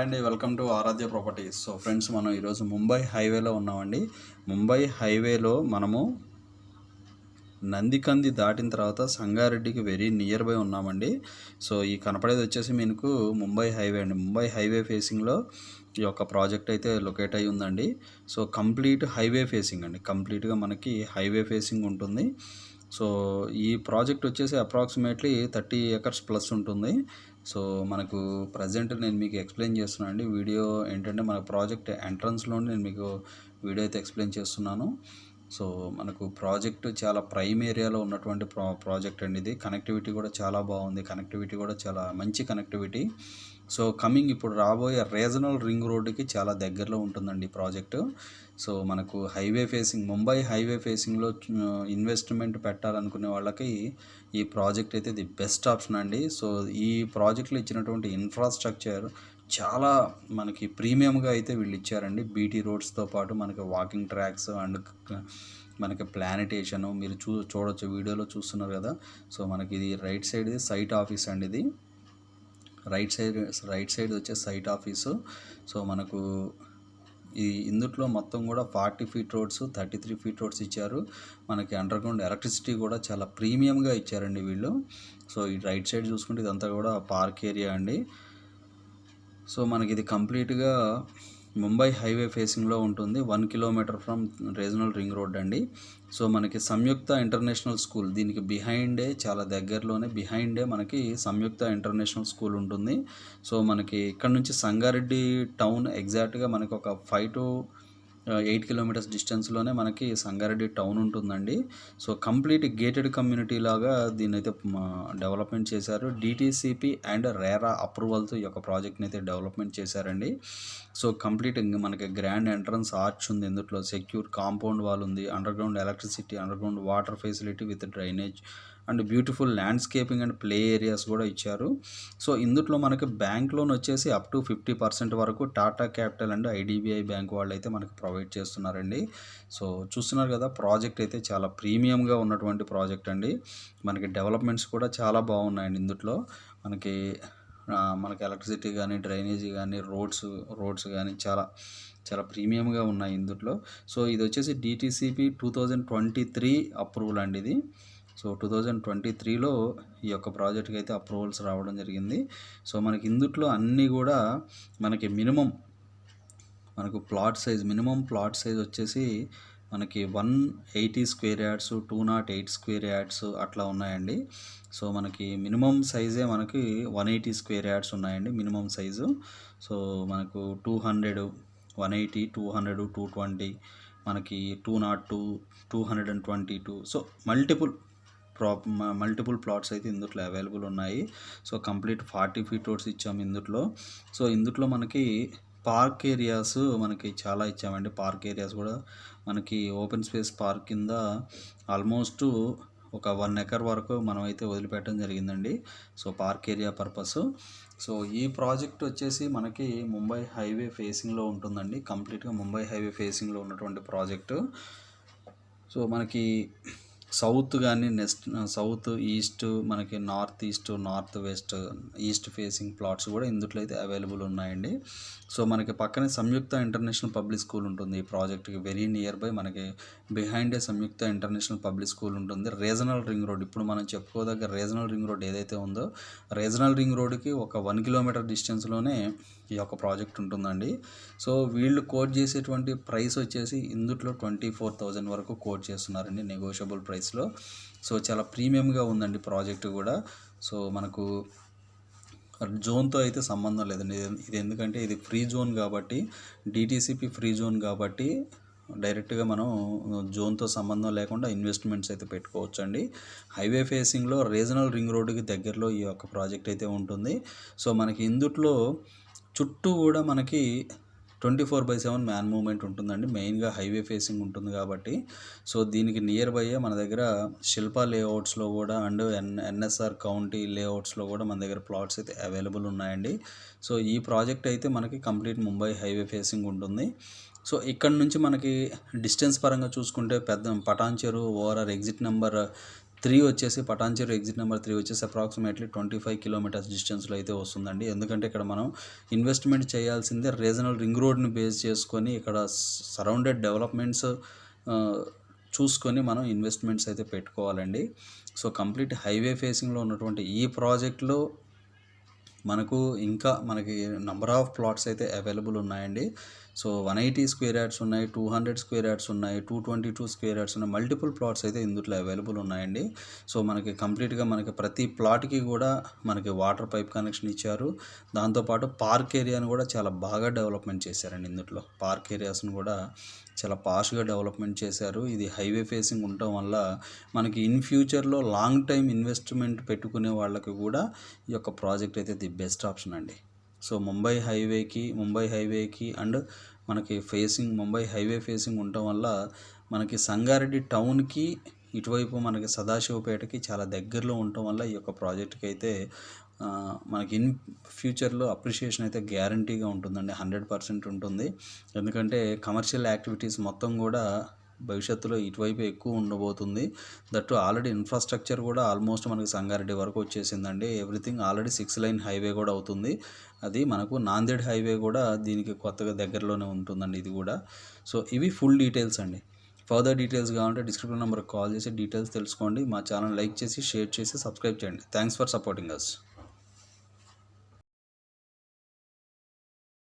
Hi అండి, welcome to Aaradhya Properties. So friends, మనం ఈరోజు ముంబై హైవేలో ఉన్నామండి. ముంబై హైవేలో మనము నందికంది దాటిన తర్వాత సంగారెడ్డికి వెరీ నియర్ బై ఉన్నామండి. సో ఈ కనపడేది వచ్చేసి మీకు ముంబై హైవే అండి. ముంబై హైవే ఫేసింగ్లో ఈ యొక్క ప్రాజెక్ట్ అయితే లొకేట్ అయి ఉందండి. సో కంప్లీట్ హైవే ఫేసింగ్ అండి, కంప్లీట్గా మనకి హైవే ఫేసింగ్ ఉంటుంది. సో ఈ ప్రాజెక్ట్ వచ్చేసి అప్రాక్సిమేట్లీ 30 acres ప్లస్ ఉంటుంది. సో మనకు ప్రజెంట్ నేను మీకు ఎక్స్ప్లెయిన్ చేస్తున్నాను అండి. వీడియో ఏంటంటే మన ప్రాజెక్ట్ ఎంట్రన్స్లో నేను మీకు వీడియో అయితే ఎక్స్ప్లెయిన్ చేస్తున్నాను. సో మనకు ప్రాజెక్ట్ చాలా ప్రైమ్ ఏరియాలో ఉన్నటువంటి ప్రాజెక్ట్ అండి. ఇది కనెక్టివిటీ కూడా చాలా బాగుంది, కనెక్టివిటీ కూడా చాలా మంచి కనెక్టివిటీ. సో కమింగ్ ఇప్పుడు రాబోయే రీజనల్ రింగ్ రోడ్డుకి చాలా దగ్గరలో ఉంటుందండి ఈ ప్రాజెక్టు. సో మనకు హైవే ఫేసింగ్, ముంబై హైవే ఫేసింగ్లో ఇన్వెస్ట్మెంట్ పెట్టాలనుకునే వాళ్ళకి ఈ ప్రాజెక్ట్ అయితే ది బెస్ట్ ఆప్షన్ అండి. సో ఈ ప్రాజెక్ట్లో ఇచ్చినటువంటి ఇన్ఫ్రాస్ట్రక్చర్ చాలా మనకి ప్రీమియంగా అయితే వీళ్ళు ఇచ్చారండి. బీటీ రోడ్స్తో పాటు మనకి వాకింగ్ ట్రాక్స్ అండ్ మనకి ప్లానిటేషను మీరు చూడొచ్చు, వీడియోలో చూస్తున్నారు కదా. సో మనకి ఇది రైట్ సైడ్ సైట్ ఆఫీస్ అండి. ఇది రైట్ సైడ్ వచ్చే సైట్ ఆఫీసు. సో మనకు ఇందులో మొత్తం కూడా 40 feet రోడ్స్, 33 feet రోడ్స్ ఇచ్చారు. మనకి అండర్ గ్రౌండ్ ఎలక్ట్రిసిటీ కూడా చాలా ప్రీమియంగా ఇచ్చారండి వీళ్ళు. సో ఈ రైట్ సైడ్ చూసుకుంటే ఇదంతా కూడా పార్క్ ఏరియా అండి. సో మనకి ఇది కంప్లీట్గా ముంబై హైవే ఫేసింగ్లో ఉంటుంది. 1 kilometer from regional ring road అండి. సో మనకి సంయుక్త ఇంటర్నేషనల్ స్కూల్ దీనికి బిహైండే, చాలా దగ్గరలోనే బిహైండే మనకి సంయుక్త ఇంటర్నేషనల్ స్కూల్ ఉంటుంది. సో మనకి ఇక్కడ నుంచి సంగారెడ్డి టౌన్ ఎగ్జాక్ట్గా మనకి ఒక 5 to 8 kilometers డిస్టెన్స్లోనే మనకి సంగారెడ్డి టౌన్ ఉంటుందండి. సో కంప్లీట్ గేటెడ్ కమ్యూనిటీ లాగా దీన్ని అయితే డెవలప్మెంట్ చేశారు. డిటీసీపీ అండ్ రేరా అప్రూవల్తో ఈ యొక్క ప్రాజెక్ట్ని అయితే డెవలప్మెంట్ చేశారండి. సో కంప్లీట్ మనకి గ్రాండ్ ఎంట్రన్స్ ఆర్చ్ ఉంది, ఇందులో సెక్యూర్ కాంపౌండ్ వాల్ ఉంది, under ground electricity, under ground water facility with drainage and beautiful landscaping and play areas కూడా ఇచ్చారు. సో ఇందులో మనకి బ్యాంక్ లోన్ వచ్చేసి అప్ టు 50% వరకు Tata capital and IDBI bank వాళ్ళు అయితే మనకి ప్రొవైడ్ చేస్తున్నారండి. సో చూస్తున్నారు కదా, ప్రాజెక్ట్ అయితే చాలా ప్రీమియంగా ఉన్నటువంటి ప్రాజెక్ట్ అండి. మనకి డెవలప్మెంట్స్ కూడా చాలా బాగున్నాయండి. ఇందులో మనకి ఎలక్ట్రిసిటీ కానీ, డ్రైనేజీ కానీ, రోడ్స్ కానీ చాలా ప్రీమియంగా ఉన్నాయి ఇందులో. సో ఇది వచ్చేసి డిటీసీపీ 2023 అప్రూవల్ అండి ఇది. సో 2023లో ఈ యొక్క ప్రాజెక్ట్కి అయితే అప్రూవల్స్ రావడం జరిగింది. సో మనకి ఇందులో అన్నీ కూడా మనకి మినిమం మినిమం ప్లాట్ సైజ్ వచ్చేసి మనకి 180 square yards, 208 square yards అట్లా ఉన్నాయండి. సో మనకి మినిమం సైజే మనకి 180 square yards ఉన్నాయండి మినిమం సైజు. సో మనకు 200, 180, 200, 220, మనకి 202, 222, సో మల్టిపుల్ ప్లాట్స్ అయితే ఇందులో అవైలబుల్ ఉన్నాయి. సో కంప్లీట్ 40 feet రోడ్స్ ఇచ్చాము ఇందులో. సో ఇందులో మనకి పార్క్ ఏరియాస్ మనకి చాలా ఇచ్చామండి. పార్క్ ఏరియాస్ కూడా మనకి ఓపెన్ స్పేస్ పార్క్ కింద ఆల్మోస్ట్ ఒక 1 acre వరకు మనం అయితే వదిలిపెట్టడం జరిగిందండి. So park area purpose. So ఈ ప్రాజెక్ట్ వచ్చేసి మనకి ముంబై హైవే ఫేసింగ్లో ఉంటుందండి. కంప్లీట్గా ముంబై హైవే ఫేసింగ్లో ఉన్నటువంటి ప్రాజెక్టు. సో మనకి సౌత్ కానీ సౌత్ ఈస్ట్, మనకి north east, north west, east facing plots కూడా ఇందులో అయితే అవైలబుల్ ఉన్నాయండి. సో మనకి పక్కనే సంయుక్త ఇంటర్నేషనల్ పబ్లిక్ స్కూల్ ఉంటుంది. ఈ ప్రాజెక్ట్కి వెరీ నియర్ బై మనకి బిహైండ్ సంయుక్త ఇంటర్నేషనల్ పబ్లిక్ స్కూల్ ఉంటుంది. రీజనల్ రింగ్ రోడ్, ఇప్పుడు మనం చెప్పుకోదగ్గ రీజనల్ రింగ్ రోడ్ ఏదైతే ఉందో, రీజనల్ రింగ్ రోడ్కి ఒక 1 kilometer డిస్టెన్స్లోనే ఈ యొక్క ప్రాజెక్ట్ ఉంటుందండి. సో వీళ్ళు కోట్ చేసేటువంటి ప్రైస్ వచ్చేసి ఇందులో 24,000 వరకు కోట్ చేస్తున్నారండి, నెగోషియబుల్ ప్రైస్లో. సో చాలా ప్రీమియంగా ఉందండి ప్రాజెక్ట్ కూడా. సో మనకు జోన్తో అయితే సంబంధం లేదండి. ఇది ఎందుకంటే ఇది ఫ్రీ జోన్ కాబట్టి, డిటీసీపీ ఫ్రీ జోన్ కాబట్టి డైరెక్ట్గా మనం జోన్తో సంబంధం లేకుండా ఇన్వెస్ట్మెంట్స్ అయితే పెట్టుకోవచ్చు అండి. హైవే ఫేసింగ్లో రీజనల్ రింగ్ రోడ్డుకి దగ్గరలో ఈ యొక్క ప్రాజెక్ట్ అయితే ఉంటుంది. సో మనకి ఇందులో చుట్టూ కూడా మనకి 24/7 మ్యాన్ మూవ్మెంట్ ఉంటుందండి. మెయిన్గా హైవే ఫేసింగ్ ఉంటుంది కాబట్టి. సో దీనికి నియర్ బై మన దగ్గర శిల్పా లేఅవుట్స్లో కూడా అండ్ ఎన్ఎస్ఆర్ కౌంటీ లేఅవుట్స్లో కూడా మన దగ్గర ప్లాట్స్ అయితే అవైలబుల్ ఉన్నాయండి. సో ఈ ప్రాజెక్ట్ అయితే మనకి కంప్లీట్ ముంబై హైవే ఫేసింగ్ ఉంటుంది. సో ఇక్కడ నుంచి మనకి డిస్టెన్స్ పరంగా చూసుకుంటే పటాన్ చెరువు ఓఆర్ఆర్ ఎగ్జిట్ నెంబర్ 3 వచ్చేసి పటాన్చెరు ఎగ్జిట్ నెంబర్ 3 వచ్చేసి అప్రాక్సిమేట్లీ 25 కిలోమీటర్స్ డిస్టెన్స్లో అయితే వస్తుందండి. ఎందుకంటే ఇక్కడ మనం ఇన్వెస్ట్మెంట్ చేయాల్సిందే రీజనల్ రింగ్ రోడ్ని బేస్ చేసుకొని ఇక్కడ సరౌండెడ్ డెవలప్మెంట్స్ చూసుకొని మనం ఇన్వెస్ట్మెంట్స్ అయితే పెట్టుకోవాలండి. సో కంప్లీట్ హైవే ఫేసింగ్లో ఉన్నటువంటి ఈ ప్రాజెక్ట్లో మనకి నంబర్ ఆఫ్ ప్లాట్స్ అయితే అవైలబుల్ ఉన్నాయండి. సో 180 స్క్వేర్ యార్డ్స్ ఉన్నాయి, 200 స్క్వేర్ యార్డ్స్ ఉన్నాయి, 222 స్క్వేర్ యార్డ్స్ ఉన్నాయి. మల్టిపుల్ ప్లాట్స్ అయితే ఇందులో అవైలబుల్ ఉన్నాయండి. సో మనకి కంప్లీట్గా మనకి ప్రతి ప్లాట్కి కూడా మనకి వాటర్ పైప్ కనెక్షన్ ఇచ్చారు. దాంతోపాటు పార్క్ ఏరియాని కూడా చాలా బాగా డెవలప్మెంట్ చేశారండి. ఇందులో పార్క్ ఏరియాస్ని కూడా చాలా పాష్గా డెవలప్మెంట్ చేశారు. ఇది హైవే ఫేసింగ్ ఉండటం వల్ల మనకి ఇన్ ఫ్యూచర్లో లాంగ్ టైం ఇన్వెస్ట్మెంట్ పెట్టుకునే వాళ్ళకి కూడా ఈ యొక్క ప్రాజెక్ట్ అయితే ది బెస్ట్ ఆప్షన్ అండి. సో ముంబై హైవేకి అండ్ మనకి ముంబై హైవే ఫేసింగ్ ఉండటం వల్ల మనకి సంగారెడ్డి టౌన్కి ఇటువైపు మనకి సదాశివపేటకి చాలా దగ్గరలో ఉండటం వల్ల ఈ యొక్క ప్రాజెక్ట్కి అయితే మనకి ఇన్ ఫ్యూచర్లో అప్రిషియేషన్ అయితే గ్యారంటీగా ఉంటుందండి. 100% ఉంటుంది. ఎందుకంటే కమర్షియల్ యాక్టివిటీస్ మొత్తం కూడా భవిష్యత్తులో ఇటువైపు ఎక్కువ ఉండబోతుంది. దట్టు ఆల్రెడీ ఇన్ఫ్రాస్ట్రక్చర్ కూడా ఆల్మోస్ట్ మనకి సంగారెడ్డి వరకు వచ్చేసిందండి. ఎవ్రీథింగ్ ఆల్రెడీ 6 లైన్ హైవే కూడా అవుతుంది. అది మనకు నాందేడ్ హైవే కూడా దీనికి కొత్తగా దగ్గరలోనే ఉంటుందండి ఇది కూడా. సో ఇవి ఫుల్ డీటెయిల్స్ అండి. ఫర్దర్ డీటెయిల్స్ కావాలంటే డిస్క్రిప్షన్ నెంబర్కి కాల్ చేసి డీటెయిల్స్ తెలుసుకోండి. మా ఛానల్ లైక్ చేసి, షేర్ చేసి, సబ్స్క్రైబ్ చేయండి. Thanks for supporting us.